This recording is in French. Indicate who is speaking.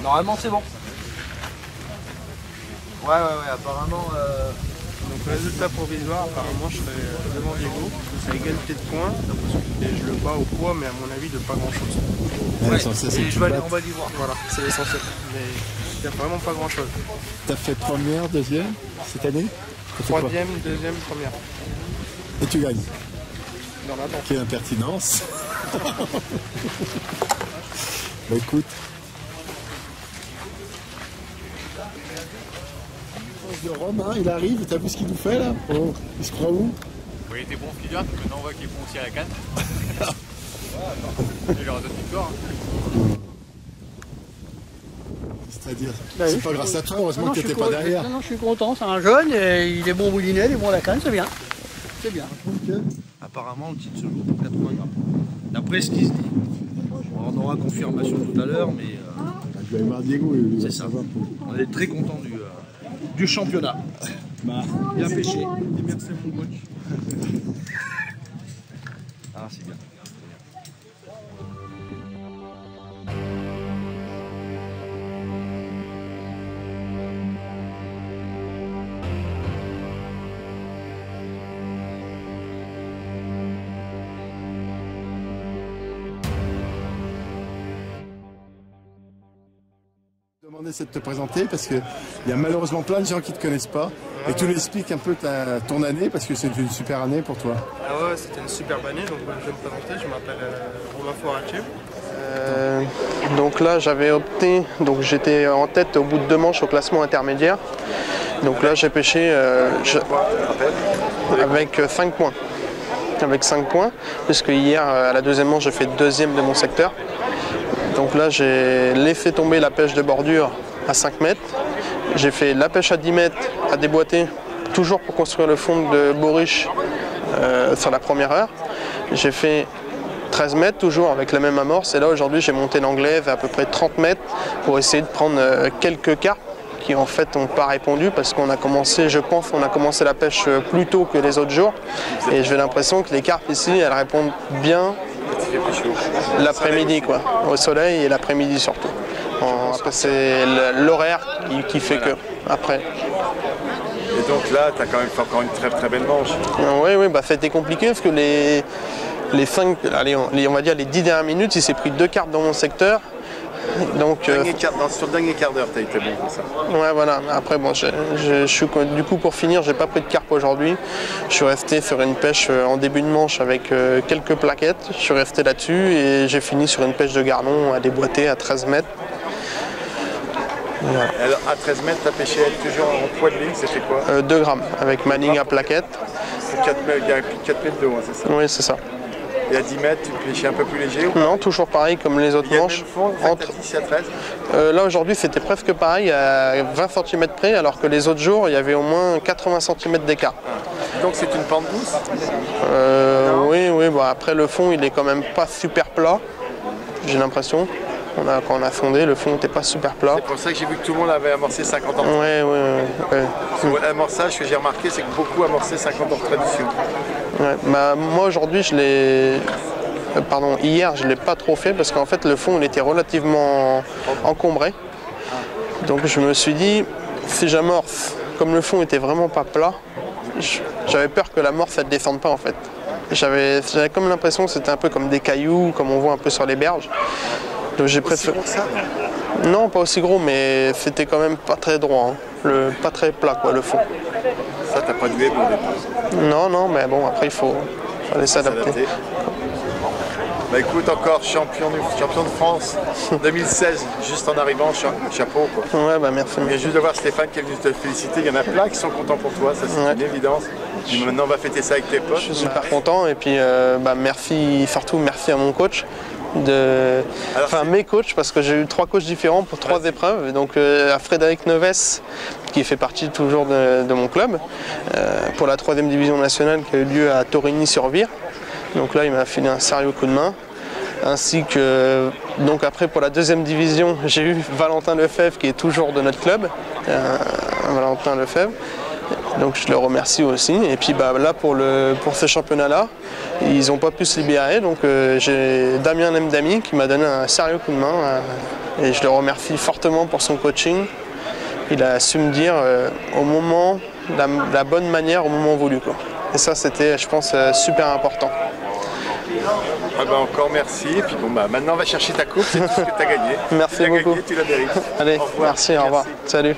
Speaker 1: Normalement c'est bon. Ouais, apparemment...
Speaker 2: Donc résultat provisoire, apparemment je serai devant Diego, c'est à égalité de points, et je le bats au poids, mais à mon avis de pas grand chose.
Speaker 1: Ouais, et je vais aller en bas d'ivoire.
Speaker 2: Voilà, c'est l'essentiel. Mais il n'y a vraiment pas grand chose.
Speaker 3: T'as fait première, deuxième cette année?
Speaker 2: Troisième, deuxième, première.
Speaker 3: Et tu gagnes.
Speaker 2: Dans la danse.
Speaker 3: Quelle impertinence. Bah écoute. De Rome, hein, il arrive, t'as vu ce qu'il nous fait là? Oh, il se croit où?
Speaker 4: Oui, il était bon ce qu'il vient, maintenant on voit qu'il est bon aussi à la canne. Il aura d'autres victoires.
Speaker 3: C'est-à-dire,
Speaker 5: Bah
Speaker 3: c'est
Speaker 5: oui,
Speaker 3: pas grâce à toi, heureusement que t'étais pas derrière.
Speaker 5: Non, je suis content, c'est un jeune, et il est bon au moulinet, il est bon à la canne, c'est bien. C'est bien.
Speaker 1: Apparemment le titre se joue pour 80 grammes. D'après ce qui se dit. On aura confirmation tout à l'heure, mais...
Speaker 3: Je vais voir Diego, il
Speaker 1: c'est ça. On est très content du championnat.
Speaker 3: Bah,
Speaker 1: bien pêché.
Speaker 2: Et merci à mon coach.
Speaker 1: Ah, c'est bien.
Speaker 3: c'est de te présenter parce qu'il y a malheureusement plein de gens qui ne te connaissent pas et tu nous expliques un peu ton année parce que c'est une super année pour toi.
Speaker 2: Ah ouais, c'était une superbe année, donc je vais me présenter, je m'appelle Romain Foracier. Donc là j'avais opté, donc j'étais en tête au bout de 2 manches au classement intermédiaire. Donc là j'ai pêché avec 5 points. Avec 5 points, puisque hier à la deuxième manche j'ai fait 2e de mon secteur. Donc là j'ai laissé tomber la pêche de bordure à 5 mètres. J'ai fait la pêche à 10 mètres à déboîter, toujours pour construire le fond de Boriche sur la première heure. J'ai fait 13 mètres, toujours avec la même amorce. Et là aujourd'hui j'ai monté l'anglaise à peu près 30 mètres pour essayer de prendre quelques carpes qui en fait n'ont pas répondu parce qu'on a commencé, je pense qu'on a commencé la pêche plus tôt que les autres jours. Et j'ai l'impression que les carpes ici, elles répondent bien l'après-midi, quoi, au soleil et l'après-midi surtout. C'est l'horaire qui fait que après.
Speaker 6: Et donc là, tu as quand même fait encore une très belle manche.
Speaker 2: Oui, bah, ça a été compliqué parce que les 5, allez, on va dire les 10 dernières minutes, il s'est pris 2 carpes dans mon secteur. Donc,
Speaker 6: sur le dernier quart d'heure, tu as été bon pour ça.
Speaker 2: Ouais, voilà. Après, bon, du coup, pour finir, j'ai pas pris de carpe aujourd'hui. Je suis resté sur une pêche en début de manche avec quelques plaquettes. Je suis resté là-dessus et j'ai fini sur une pêche de gardon à déboîter à 13 mètres.
Speaker 6: Voilà. Alors, à 13 mètres, tu as pêché toujours en poids de ligne, c'était quoi
Speaker 2: 2 grammes, avec ma ligne à plaquette.
Speaker 6: 4 mètres de haut, c'est ça?
Speaker 2: Oui, c'est ça.
Speaker 6: Et à 10 mètres, tu pêchais un peu plus léger ou...
Speaker 2: Non, toujours pareil comme les autres manches.
Speaker 6: Il y a le même fond, entre 10 et à 13
Speaker 2: Là aujourd'hui c'était presque pareil à 20 cm près, alors que les autres jours il y avait au moins 80 cm d'écart.
Speaker 6: Donc c'est une pente douce
Speaker 2: Oui, bah, après le fond il est quand même pas super plat, j'ai l'impression. Quand on a sondé, le fond n'était pas super plat.
Speaker 6: C'est pour ça que j'ai vu que tout le monde avait amorcé 50 ans.
Speaker 2: Oui.
Speaker 6: L'amorçage, ce que j'ai remarqué, c'est que beaucoup amorçaient 50 ans de tradition.
Speaker 2: Ouais, bah, moi aujourd'hui, hier, je ne l'ai pas trop fait parce qu'en fait, le fond il était relativement encombré. Donc je me suis dit, si j'amorce, comme le fond était vraiment pas plat, j'avais peur que l'amorce ne descende pas en fait. J'avais comme l'impression que c'était un peu comme des cailloux, comme on voit un peu sur les berges. Donc j'ai préféré.
Speaker 6: Aussi gros que ça,
Speaker 2: non, pas aussi gros, mais c'était quand même pas très droit, hein. Pas très plat quoi, le fond.
Speaker 6: Ça, t'as pas doué pour des...
Speaker 2: Non, mais bon, après il faut aller s'adapter.
Speaker 6: Bah écoute, encore champion de France 2016, juste en arrivant, chapeau quoi.
Speaker 2: Ouais, bah merci.
Speaker 6: Il y a juste de voir Stéphane qui est venu te féliciter, il y en a plein qui sont contents pour toi, ça c'est une évidence. Et maintenant on va fêter ça avec tes potes.
Speaker 2: Je suis super content et puis merci, surtout merci à mon coach. Mes coachs, parce que j'ai eu 3 coachs différents pour 3 épreuves. Et donc à Frédéric Neves, qui fait partie toujours de mon club, pour la 3e division nationale qui a eu lieu à Torigny-sur-Vire. Donc là il m'a filé un sérieux coup de main. Ainsi que donc après pour la 2e division, j'ai eu Valentin Lefebvre qui est toujours de notre club. Valentin Lefebvre. Donc je le remercie aussi. Et puis bah, là pour ce championnat-là, ils n'ont pas pu se libérer. Donc j'ai Damien Mdami qui m'a donné un sérieux coup de main. Et je le remercie fortement pour son coaching. Il a su me dire au moment, la bonne manière au moment voulu, quoi. Et ça c'était, je pense, super important.
Speaker 6: Ah bah encore merci. Et puis bon, bah, maintenant on va chercher ta coupe, c'est tout ce que tu as gagné.
Speaker 2: Merci beaucoup.
Speaker 6: Gagné, tu la mérites.
Speaker 2: Allez, merci, au revoir. Salut.